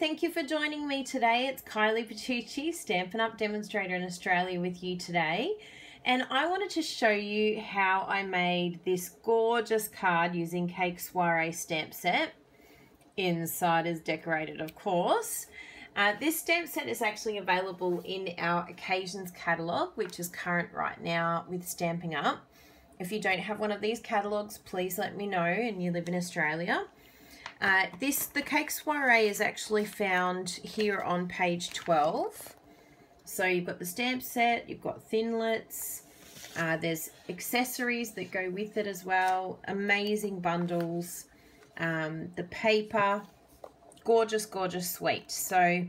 thank you for joining me today. It's Kylie Patucci, Stampin' Up! Demonstrator in Australia with you today. And I wanted to show you how I made this gorgeous card using Cake Soiree stamp set. Inside is decorated, of course. This stamp set is actually available in our Occasions catalogue, which is current right now with Stampin' Up! If you don't have one of these catalogues, please let me know and you live in Australia. The Cake Soiree is actually found here on page 12. So you've got the stamp set, you've got thinlits, there's accessories that go with it as well, amazing bundles, the paper, gorgeous, gorgeous suite. So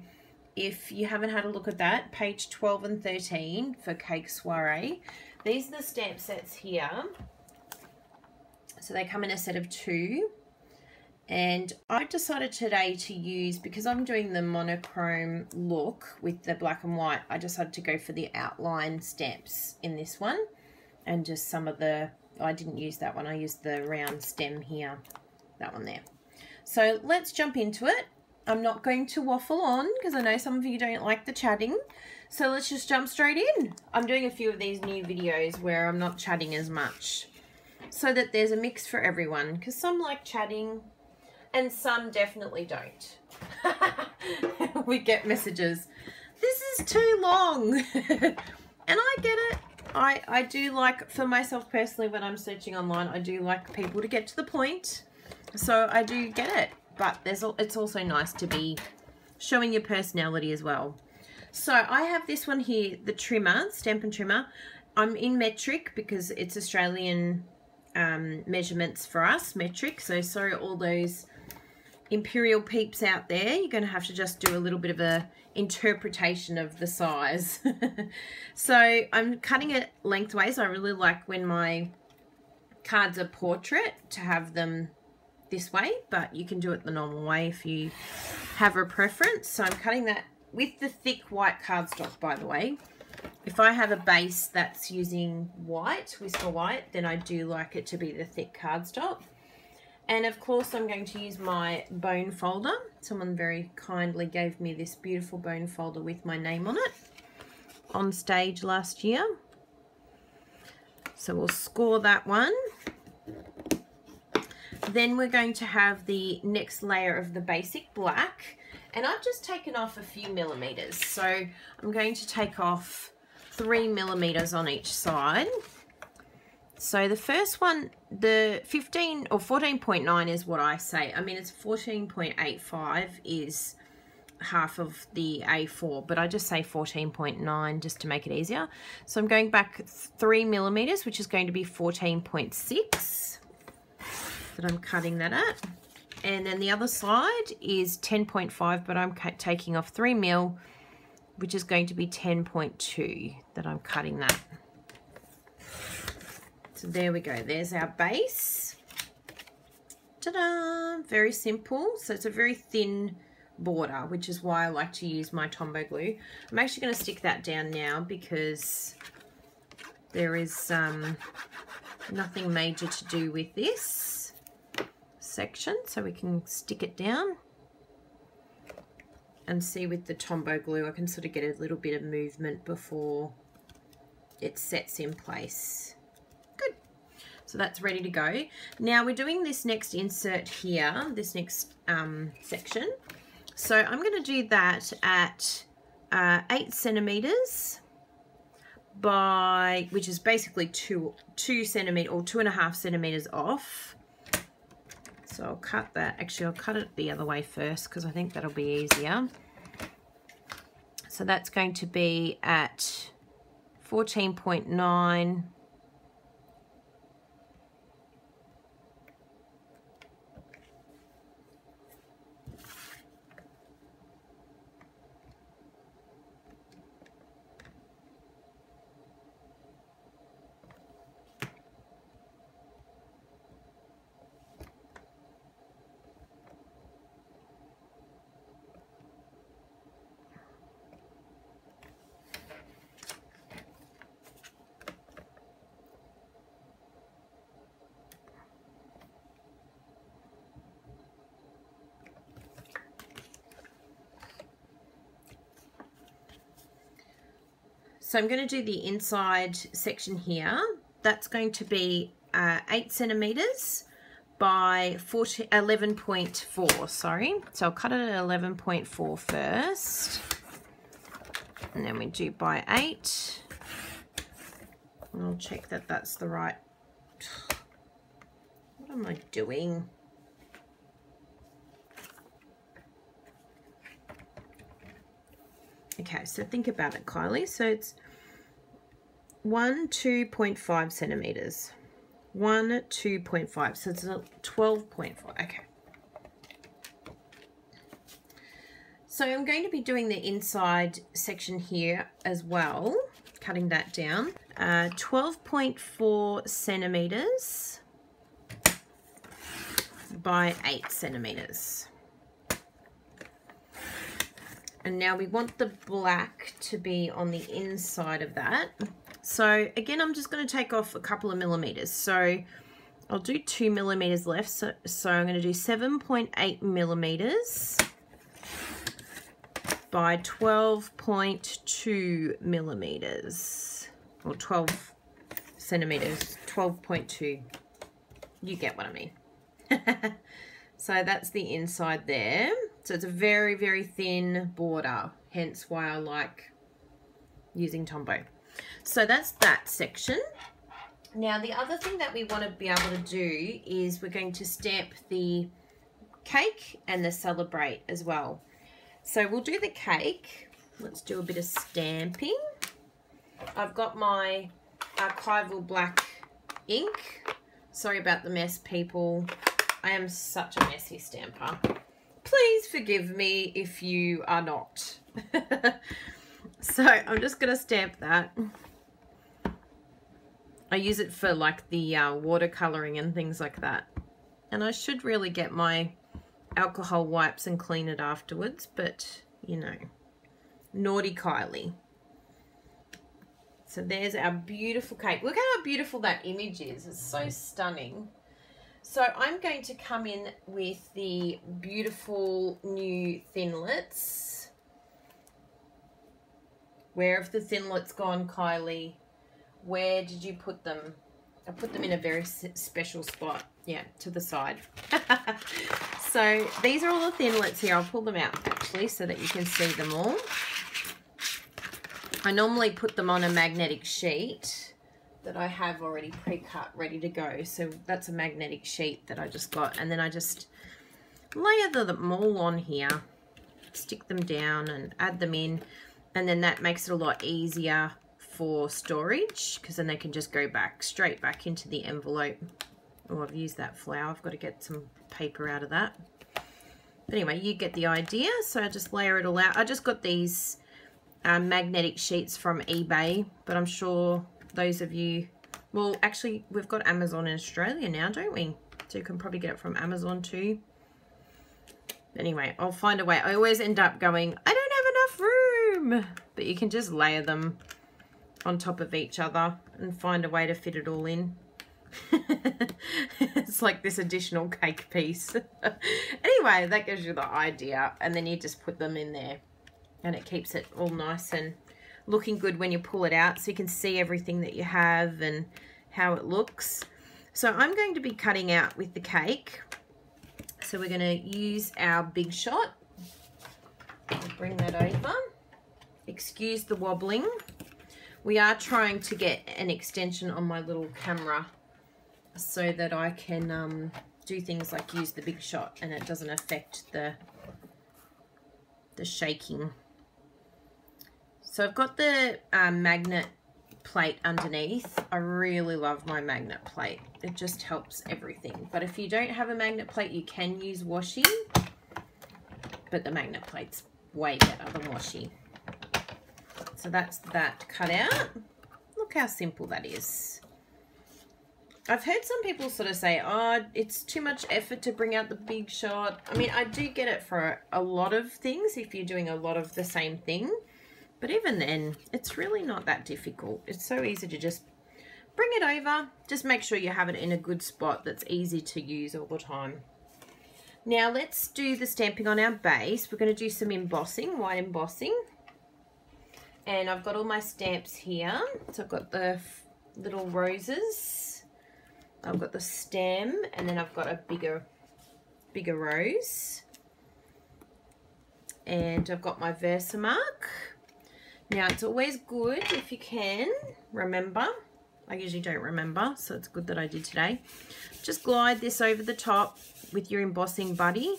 if you haven't had a look at that, page 12 and 13 for Cake Soiree. These are the stamp sets here. So they come in a set of 2. And I decided today to use, because I'm doing the monochrome look with the black and white, I decided to go for the outline stamps in this one. And just some of the, I didn't use that one, I used the round stem here, that one there. So let's jump into it. I'm not going to waffle on because I know some of you don't like the chatting. So let's just jump straight in. I'm doing a few of these new videos where I'm not chatting as much, so that there's a mix for everyone, because some like chatting and some definitely don't. We get messages, this is too long. And I get it. I do like, for myself personally, when I'm searching online, I do like people to get to the point. So I do get it. But it's also nice to be showing your personality as well. So I have this one here, the trimmer, Stampin' Trimmer. I'm in metric because it's Australian measurements for us, metric. So sorry all those imperial peeps out there, you're going to have to just do a little bit of a interpretation of the size. So I'm cutting it lengthways. I really like when my cards are portrait to have them this way, but you can do it the normal way if you have a preference. So I'm cutting that with the thick white cardstock, by the way. If I have a base that's using white, Whisper White, then I do like it to be the thick cardstock. And of course I'm going to use my bone folder. Someone very kindly gave me this beautiful bone folder with my name on it on stage last year. So we'll score that one. Then we're going to have the next layer of the basic black. And I've just taken off a few millimeters. So I'm going to take off 3 millimeters on each side. So the first one, the 15 or 14.9 is what I say. I mean, it's 14.85 is half of the A4, but I just say 14.9 just to make it easier. So I'm going back 3 millimeters, which is going to be 14.6 that I'm cutting that at. And then the other side is 10.5, but I'm taking off 3 mil, which is going to be 10.2 that I'm cutting that. So there we go, there's our base. Ta-da! Very simple. So it's a very thin border, which is why I like to use my Tombow glue. I'm actually going to stick that down now because there is nothing major to do with this section. So we can stick it down and see with the Tombow glue I can sort of get a little bit of movement before it sets in place. Good. So that's ready to go. Now we're doing this next insert here, this next section. So I'm going to do that at 8 centimeters by, which is basically 2 centimeters or 2.5 centimeters off. So I'll cut that. Actually, I'll cut it the other way first because I think that'll be easier. So that's going to be at 14.9. So I'm going to do the inside section here. That's going to be 8 centimeters by 11.4, sorry. So I'll cut it at 11.4 first. And then we do by 8. And I'll check that that's the right. What am I doing? Okay, so think about it, Kylie. So it's 2.5 centimeters. 2.5. So it's 12.4. Okay. So I'm going to be doing the inside section here as well, cutting that down. 12.4 centimeters by 8 centimeters. And now we want the black to be on the inside of that. So again, I'm just going to take off a couple of millimeters. So I'll do 2 millimeters left. So I'm going to do 7.8 millimeters by 12.2 millimeters, or 12 centimeters, 12.2. You get what I mean. So that's the inside there. So it's a very, very thin border, hence why I like using Tombow. So that's that section. Now the other thing that we want to be able to do is we're going to stamp the cake and the celebrate as well. So we'll do the cake. Let's do a bit of stamping. I've got my archival black ink. Sorry about the mess, people. I am such a messy stamper. Please forgive me if you are not. So I'm just going to stamp that. I use it for like the watercoloring and things like that. And I should really get my alcohol wipes and clean it afterwards, but you know, naughty Kylie. So there's our beautiful cake. Look how beautiful that image is. It's so stunning. So I'm going to come in with the beautiful new thinlits. Where have the thinlits gone, Kylie? Where did you put them? I put them in a very special spot. Yeah, to the side. So these are all the thinlits here. I'll pull them out actually so that you can see them all. I normally put them on a magnetic sheet that I have already pre-cut, ready to go. So that's a magnetic sheet that I just got. And then I just layer them all on here, stick them down and add them in. And then that makes it a lot easier for storage, because then they can just go back straight back into the envelope. Oh, I've used that flower. I've got to get some paper out of that. But anyway, you get the idea. So I just layer it all out. I just got these magnetic sheets from eBay, but I'm sure those of you, well, actually, we've got Amazon in Australia now, don't we? So you can probably get it from Amazon too. Anyway, I'll find a way. I always end up going, I don't have enough room. But you can just layer them on top of each other and find a way to fit it all in. It's like this additional cake piece. Anyway, that gives you the idea. And then you just put them in there. And it keeps it all nice and looking good when you pull it out, so you can see everything that you have and how it looks. So I'm going to be cutting out with the cake. So we're going to use our Big Shot. I'll bring that over. Excuse the wobbling. We are trying to get an extension on my little camera so that I can do things like use the Big Shot and it doesn't affect the shaking. So I've got the magnet plate underneath. I really love my magnet plate. It just helps everything. But if you don't have a magnet plate, you can use washi. But the magnet plate's way better than washi. So that's that cut out. Look how simple that is. I've heard some people sort of say, oh, it's too much effort to bring out the Big Shot. I mean, I do get it for a lot of things if you're doing a lot of the same thing. But even then, it's really not that difficult. It's so easy to just bring it over. Just make sure you have it in a good spot that's easy to use all the time. Now let's do the stamping on our base. We're going to do some embossing, white embossing. And I've got all my stamps here. So I've got the little roses, I've got the stem, and then I've got a bigger rose. And I've got my Versamark. Now it's always good if you can remember. I usually don't remember, so it's good that I did today. Just glide this over the top with your embossing buddy.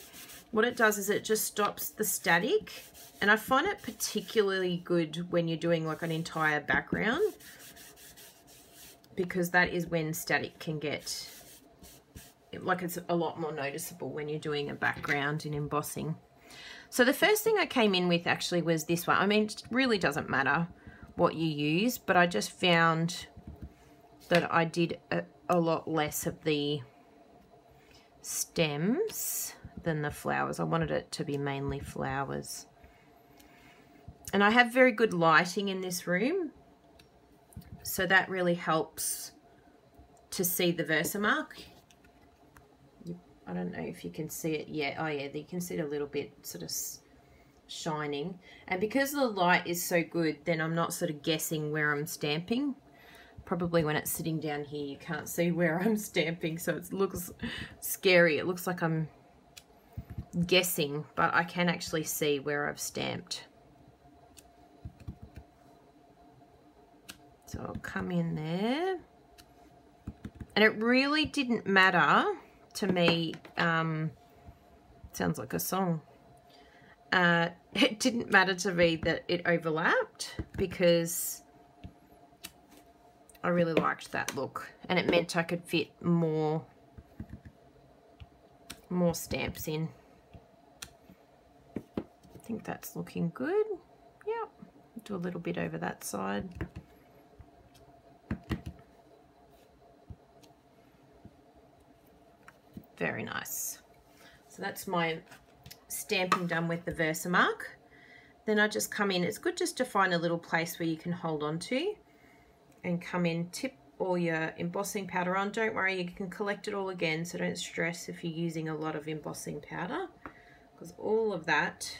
What it does is it just stops the static, and I find it particularly good when you're doing like an entire background, because that is when static can get, like, it's a lot more noticeable when you're doing a background in embossing. So the first thing I came in with actually was this one. I mean, it really doesn't matter what you use, but I just found that I did a lot less of the stems than the flowers. I wanted it to be mainly flowers. And I have very good lighting in this room, so that really helps to see the Versamark. I don't know if you can see it yet. Oh yeah, you can see it a little bit sort of shining. And because the light is so good, then I'm not sort of guessing where I'm stamping. Probably when it's sitting down here, you can't see where I'm stamping, so it looks scary. It looks like I'm guessing, but I can actually see where I've stamped. So I'll come in there. And it really didn't matter to me, sounds like a song. It didn't matter to me that it overlapped, because I really liked that look, and it meant I could fit more stamps in. I think that's looking good. Yep, do a little bit over that side. Very nice. So that's my stamping done with the Versamark. Then I just come in. It's good just to find a little place where you can hold on to, and come in, tip all your embossing powder on. Don't worry, you can collect it all again, so don't stress if you're using a lot of embossing powder, because all of that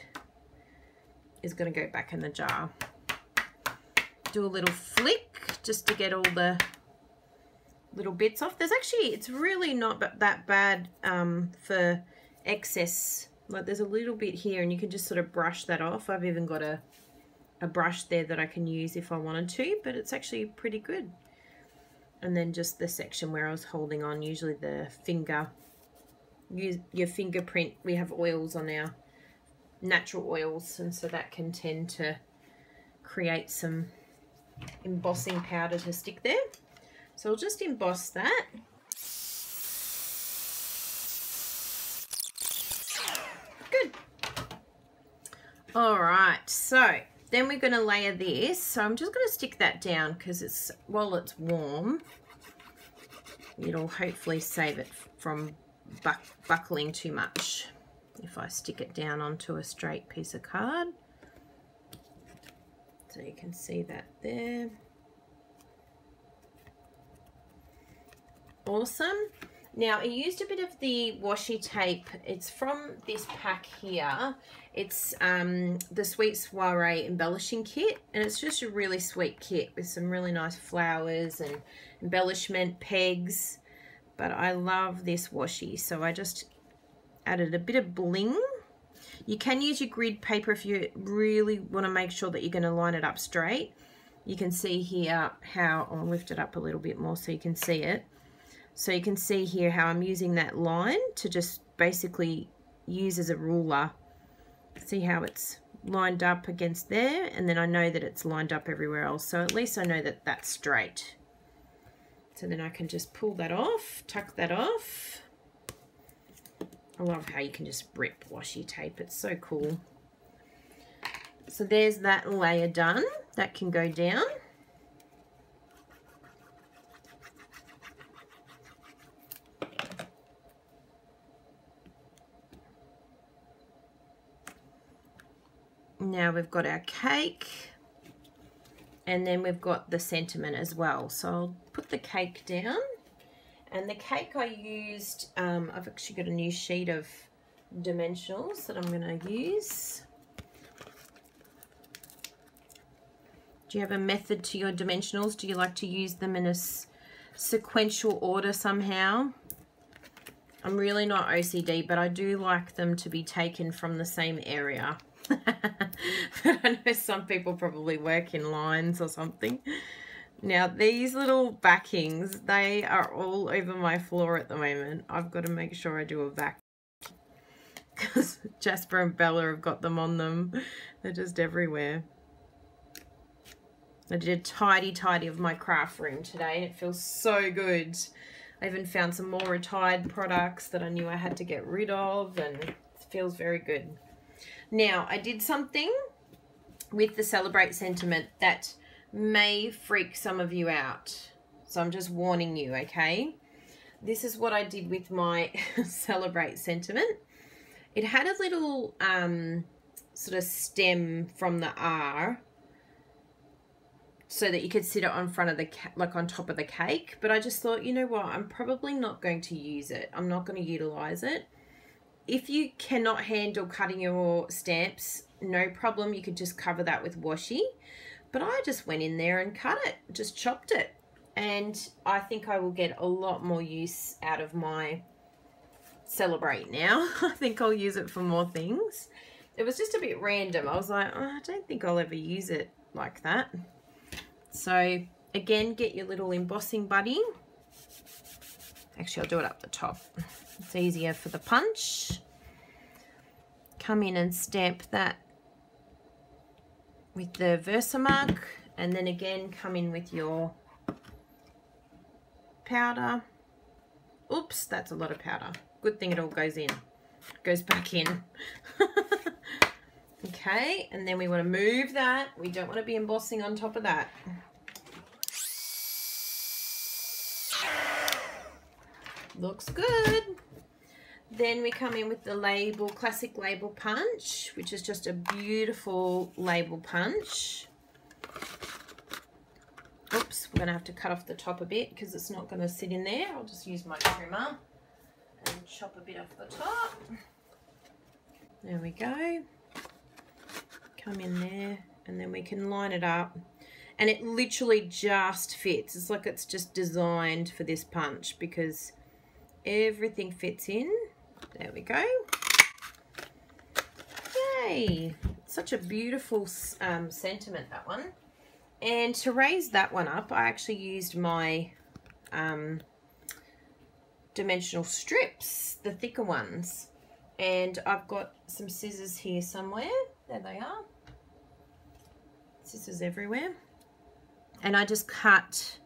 is going to go back in the jar. Do a little flick just to get all the little bits off. There's actually, it's really not that bad for excess. Like, there's a little bit here, and you can just sort of brush that off. I've even got a brush there that I can use if I wanted to, but it's actually pretty good. And then just the section where I was holding on, usually the finger, use your fingerprint. We have oils on our natural oils, and so that can tend to create some embossing powder to stick there. So I'll just emboss that. Good. All right, so then we're going to layer this. So I'm just going to stick that down, because it's, while it's warm, it'll hopefully save it from buckling too much if I stick it down onto a straight piece of card. So you can see that there. Awesome. Now, I used a bit of the washi tape. It's from this pack here. It's the Sweet Soiree Embellishing Kit, and it's just a really sweet kit with some really nice flowers and embellishment pegs. But I love this washi, so I just added a bit of bling. You can use your grid paper if you really want to make sure that you're going to line it up straight. You can see here how, I'll lift it up a little bit more so you can see it. So you can see here how I'm using that line to just basically use as a ruler. See how it's lined up against there, and then I know that it's lined up everywhere else. So at least I know that that's straight. So then I can just pull that off, tuck that off. I love how you can just rip washi tape. It's so cool. So there's that layer done. That can go down. Now we've got our cake, and then we've got the sentiment as well. So I'll put the cake down, and the cake I used, I've actually got a new sheet of dimensionals that I'm going to use. Do you have a method to your dimensionals? Do you like to use them in a sequential order somehow? I'm really not OCD, but I do like them to be taken from the same area. I know some people probably work in lines or something. Now, these little backings, they are all over my floor at the moment. I've got to make sure I do a vac, because Jasper and Bella have got them on them. They're just everywhere. I did a tidy of my craft room today, and it feels so good. I even found some more retired products that I knew I had to get rid of, and it feels very good. Now, I did something with the Celebrate sentiment that may freak some of you out. So I'm just warning you, okay? This is what I did with my Celebrate sentiment. It had a little sort of stem from the R so that you could sit it on front of the, like on top of the cake. But I just thought, you know what, I'm probably not going to use it. I'm not going to utilize it. If you cannot handle cutting your stamps, no problem. You could just cover that with washi. But I just went in there and cut it, just chopped it. And I think I will get a lot more use out of my Celebrate now. I think I'll use it for more things. It was just a bit random. I was like, oh, I don't think I'll ever use it like that. So again, get your little embossing buddy. Actually, I'll do it up the top. It's easier for the punch. Come in and stamp that with the Versamark, and then again come in with your powder. Oops, that's a lot of powder. Good thing it all goes in. Goes back in. Okay, and then we want to move that. We don't want to be embossing on top of that. Looks good. Then we come in with the label, classic label punch, which is just a beautiful label punch. Oops, we're going to have to cut off the top a bit because it's not going to sit in there. I'll just use my trimmer and chop a bit off the top. There we go. Come in there, and then we can line it up. And it literally just fits. It's like it's just designed for this punch because everything fits in. There we go. Yay! Such a beautiful sentiment, that one. And to raise that one up, I actually used my dimensional strips, the thicker ones. And I've got some scissors here somewhere. There they are. Scissors everywhere. And I just cut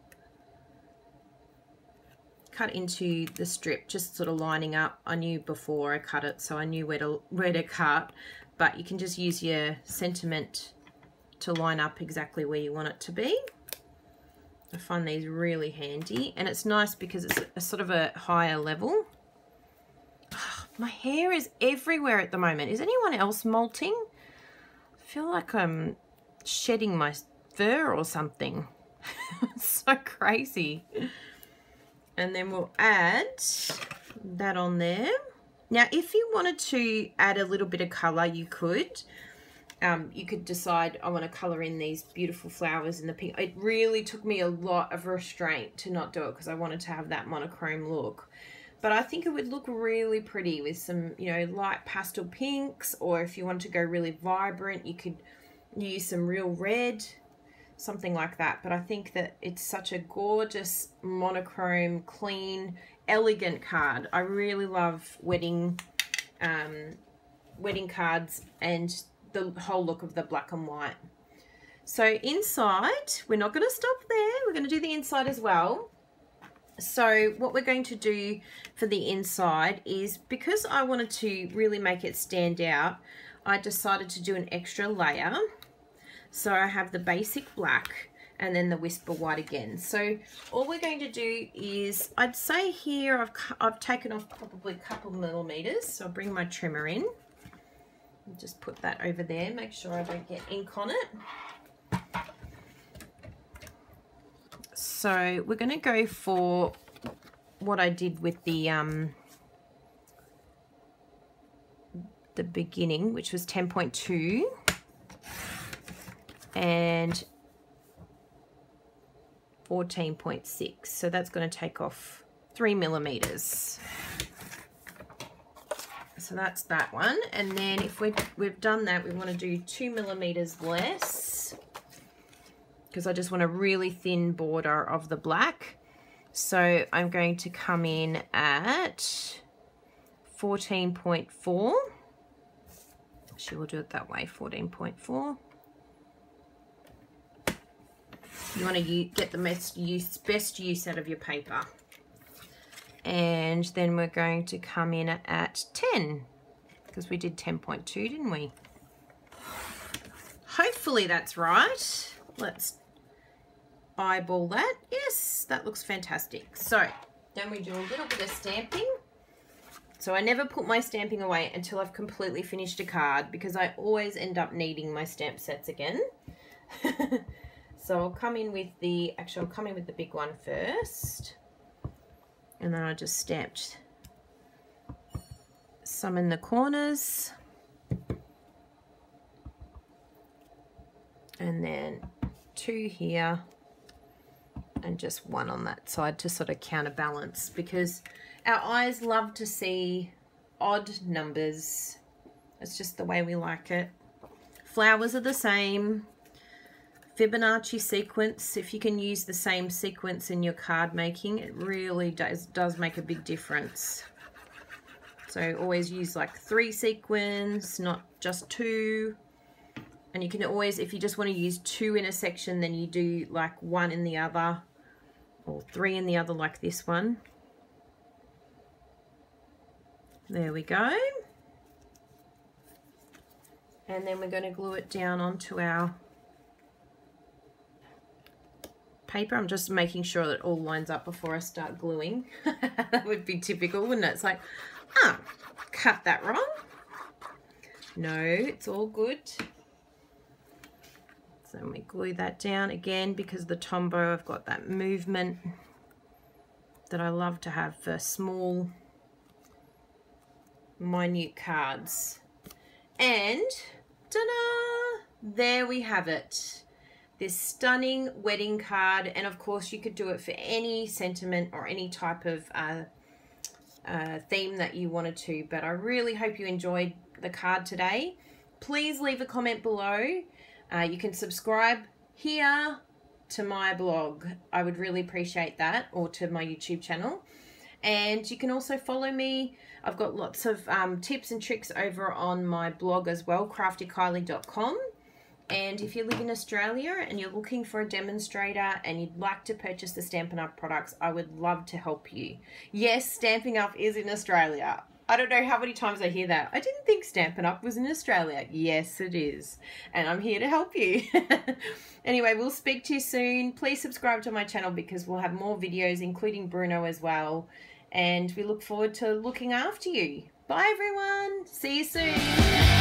into the strip, just sort of lining up. I knew before I cut it, so I knew where to cut, but you can just use your sentiment to line up exactly where you want it to be. I find these really handy, and it's nice because it's a sort of a higher level. Oh, my hair is everywhere at the moment. Is anyone else molting? I feel like I'm shedding my fur or something. It's so crazy. And then we'll add that on there. Now, if you wanted to add a little bit of colour, you could. You could decide, I want to colour in these beautiful flowers in the pink. It really took me a lot of restraint to not do it because I wanted to have that monochrome look. But I think it would look really pretty with some, you know, light pastel pinks, or if you want to go really vibrant, you could use some real red, something like that. But I think that it's such a gorgeous monochrome, clean, elegant card. I really love wedding cards and the whole look of the black and white. So inside, we're not going to stop there. We're going to do the inside as well. So what we're going to do for the inside is, because I wanted to really make it stand out, I decided to do an extra layer. So I have the basic black and then the whisper white again. So all we're going to do is, I'd say here I've taken off probably a couple millimeters. So I'll bring my trimmer in and just put that over there. Make sure I don't get ink on it. So we're going to go for what I did with the beginning, which was 10.2. And 14.6. So that's going to take off 3 millimeters. So that's that one. And then if we've done that, we want to do 2 millimeters less, because I just want a really thin border of the black. So I'm going to come in at 14.4. Actually, we'll do it that way, 14.4. You want to get the best use out of your paper. And then we're going to come in at 10, because we did 10.2, didn't we? Hopefully that's right. Let's eyeball that. Yes, that looks fantastic. So then we do a little bit of stamping. So I never put my stamping away until I've completely finished a card, because I always end up needing my stamp sets again. So I'll come in with the, actually I'll come in with the big one first. And then I just stamped some in the corners. And then 2 here. And just 1 on that side to sort of counterbalance, because our eyes love to see odd numbers. It's just the way we like it. Flowers are the same. Fibonacci sequence, if you can use the same sequence in your card making, it really does make a big difference. So always use like 3 sequins, not just 2. And you can always, if you just want to use 2 in a section, then you do like 1 in the other, or 3 in the other, like this one. There we go. And then we're going to glue it down onto our paper. I'm just making sure that it all lines up before I start gluing. That would be typical, wouldn't it? It's like, cut that wrong. No, it's all good. So we glue that down again, because the Tombow, I've got that movement that I love to have for small, minute cards. And ta-da! There we have it. This stunning wedding card. And of course you could do it for any sentiment or any type of theme that you wanted to. But I really hope you enjoyed the card today. Please leave a comment below. You can subscribe here to my blog. I would really appreciate that, or to my YouTube channel. And you can also follow me. I've got lots of tips and tricks over on my blog as well, craftykylie.com. And if you live in Australia and you're looking for a demonstrator and you'd like to purchase the Stampin' Up products, I would love to help you. Yes, Stampin' Up is in Australia. I don't know how many times I hear that. I didn't think Stampin' Up was in Australia. Yes, it is. And I'm here to help you. Anyway, we'll speak to you soon. Please subscribe to my channel, because we'll have more videos, including Bruno as well. And we look forward to looking after you. Bye, everyone. See you soon.